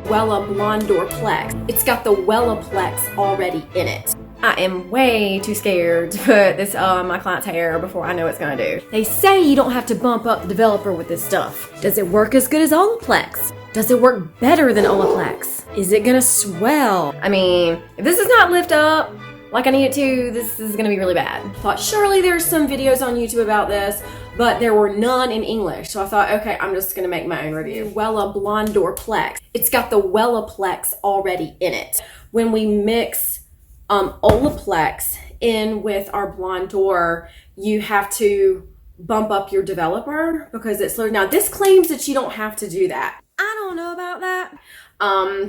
Wella BlondorPlex. It's got the Wellaplex already in it. I am way too scared to put this on my client's hair before I know what it's gonna do. They say you don't have to bump up the developer with this stuff. Does it work as good as Olaplex? Does it work better than Olaplex? Is it gonna swell? I mean, if this does not lift up like I need it to, this is gonna be really bad. Thought surely there's some videos on YouTube about this, but there were none in English. So I thought, okay, I'm just gonna make my own review. Wella BlondorPlex. It's got the Wellaplex already in it. When we mix Olaplex in with our Blondor, you have to bump up your developer because it's slow. Now this claims that you don't have to do that. I don't know about that.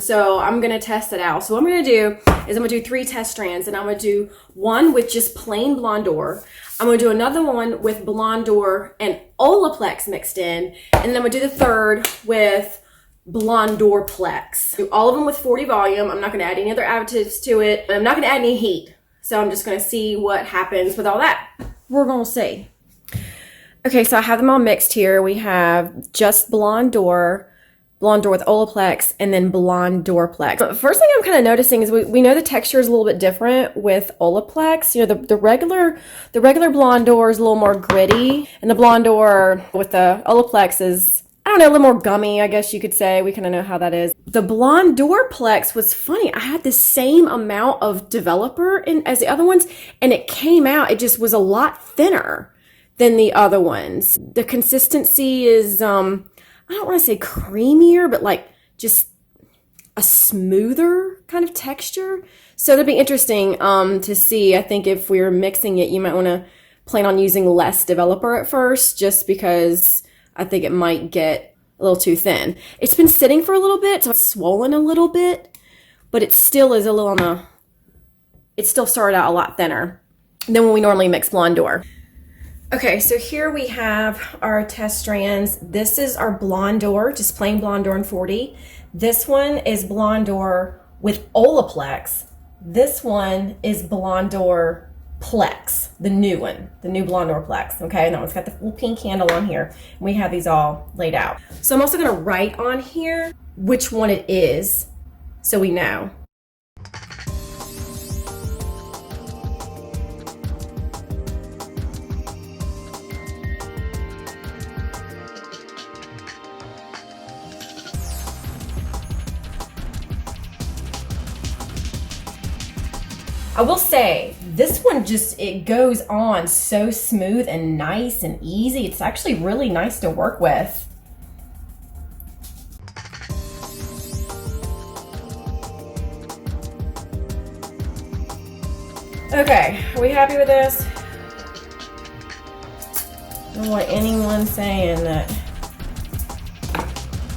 So I'm gonna test it out. So what I'm gonna do is I'm gonna do 3 test strands, and I'm gonna do one with just plain Blondor. I'm gonna do another one with Blondor and Olaplex mixed in, and then I'm gonna do the third with BlondorPlex. Do all of them with 40 volume. I'm not gonna add any other additives to it, and I'm not gonna add any heat. So I'm just gonna see what happens with all that. We're gonna see. Okay, so I have them all mixed here. We have just Blondor with Olaplex, and then BlondorPlex. First thing I'm kind of noticing is we know the texture is a little bit different with Olaplex. You know, the regular Blondor is a little more gritty, and the Blondor with the Olaplex is, I don't know, a little more gummy, I guess you could say. We kind of know how that is. The BlondorPlex was funny. I had the same amount of developer as the other ones, and it came out, it just was a lot thinner than the other ones. The consistency is, I don't want to say creamier, but like just a smoother kind of texture. So that'd be interesting to see. I think if we were mixing it, you might want to plan on using less developer at first, just because I think it might get a little too thin. It's been sitting for a little bit, so it's swollen a little bit, but it still is a little it still started out a lot thinner than when we normally mix Blondor. Okay, so here we have our test strands. This is our Blondor, just plain Blondor in 40. This one is Blondor with Olaplex. This one is BlondorPlex, the new one, the new BlondorPlex. Okay, and that one's got the little pink handle on here. We have these all laid out. So I'm also gonna write on here which one it is so we know. I will say, this one it goes on so smooth and nice and easy. It's actually really nice to work with. Okay, are we happy with this? I don't want anyone saying that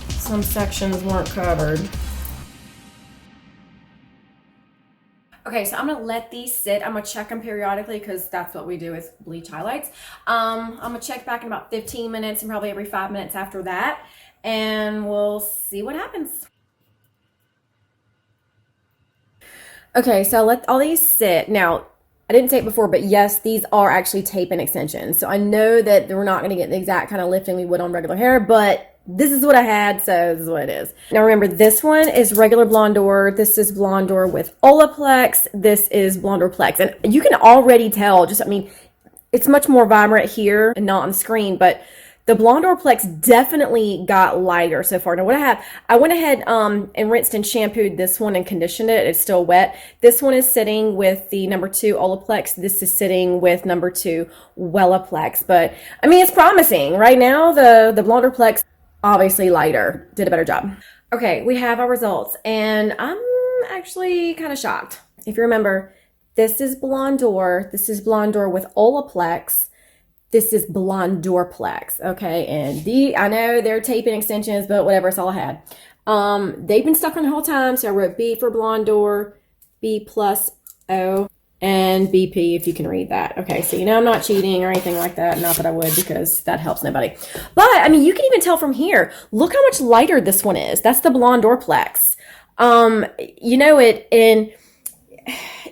some sections weren't covered. Okay, so I'm gonna let these sit. I'm gonna check them periodically because that's what we do with bleach highlights. I'm gonna check back in about 15 minutes and probably every 5 minutes after that, and we'll see what happens. Okay, so I'll let all these sit. Now, I didn't say it before, but yes, these are actually tape-in extensions. So I know that we're not gonna get the exact kind of lifting we would on regular hair, but this is what I had, so this is what it is. Now remember, this one is regular Blondor. This is Blondor with Olaplex. This is BlondorPlex. And you can already tell, I mean, it's much more vibrant here and not on the screen, but the BlondorPlex definitely got lighter so far. Now what I went ahead and rinsed and shampooed this one and conditioned it. It's still wet. This one is sitting with the number 2 Olaplex. This is sitting with number 2 Wellaplex. But I mean, it's promising. Right now, the BlondorPlex, obviously lighter, did a better job. Okay, we have our results, and I'm actually kind of shocked. If you remember, this is Blondor with Olaplex. This is BlondorPlex, okay? And I know they're tape-in extensions, but whatever, it's all I had. They've been stuck on the whole time, so I wrote B for Blondor, B+O, and BP, if you can read that. Okay, so you know I'm not cheating or anything like that. Not that I would, because that helps nobody. But, I mean, you can even tell from here. Look how much lighter this one is. That's the BlondorPlex. You know it, and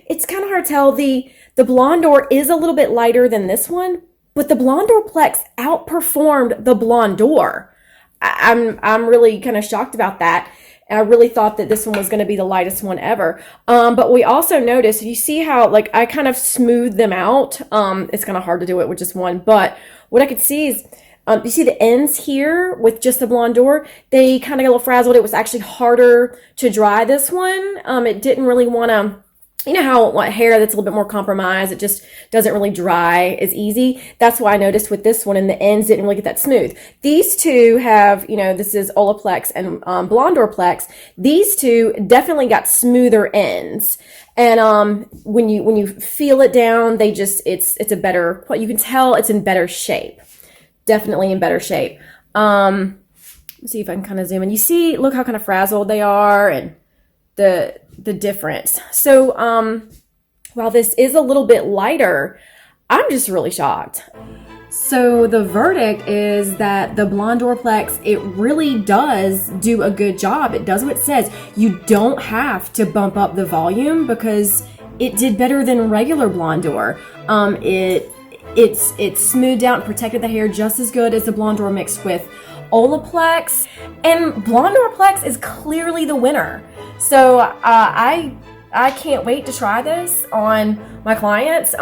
it's kind of hard to tell. The Blondor is a little bit lighter than this one, but the BlondorPlex outperformed the Blondor. I'm really kind of shocked about that. And I really thought that this one was going to be the lightest one ever. But we also noticed, you see how like I kind of smoothed them out. It's kind of hard to do it with just one, but what I could see is, you see the ends here with just the Blondor, they kind of got a little frazzled. It was actually harder to dry this one. It didn't really want to, you know how hair that's a little bit more compromised, it just doesn't really dry as easy. That's why I noticed with this one, and the ends didn't really get that smooth. These two have, you know, this is Olaplex and BlondorPlex. These two definitely got smoother ends. And when you feel it down, they just, it's a better, you can tell it's in better shape. Definitely in better shape. Let's see if I can kind of zoom in. You see, look how kind of frazzled they are and the difference. So while this is a little bit lighter, I'm just really shocked. So the verdict is that the BlondorPlex, it really does do a good job. It does what it says. You don't have to bump up the volume because it did better than regular Blondor. It smoothed out and protected the hair just as good as the Blondor mixed with Olaplex, and BlondorPlex is clearly the winner. So I can't wait to try this on my clients.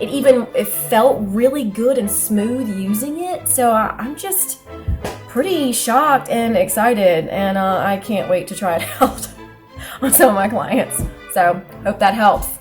It felt really good and smooth using it. So I'm just pretty shocked and excited, and I can't wait to try it out on some of my clients. So hope that helps.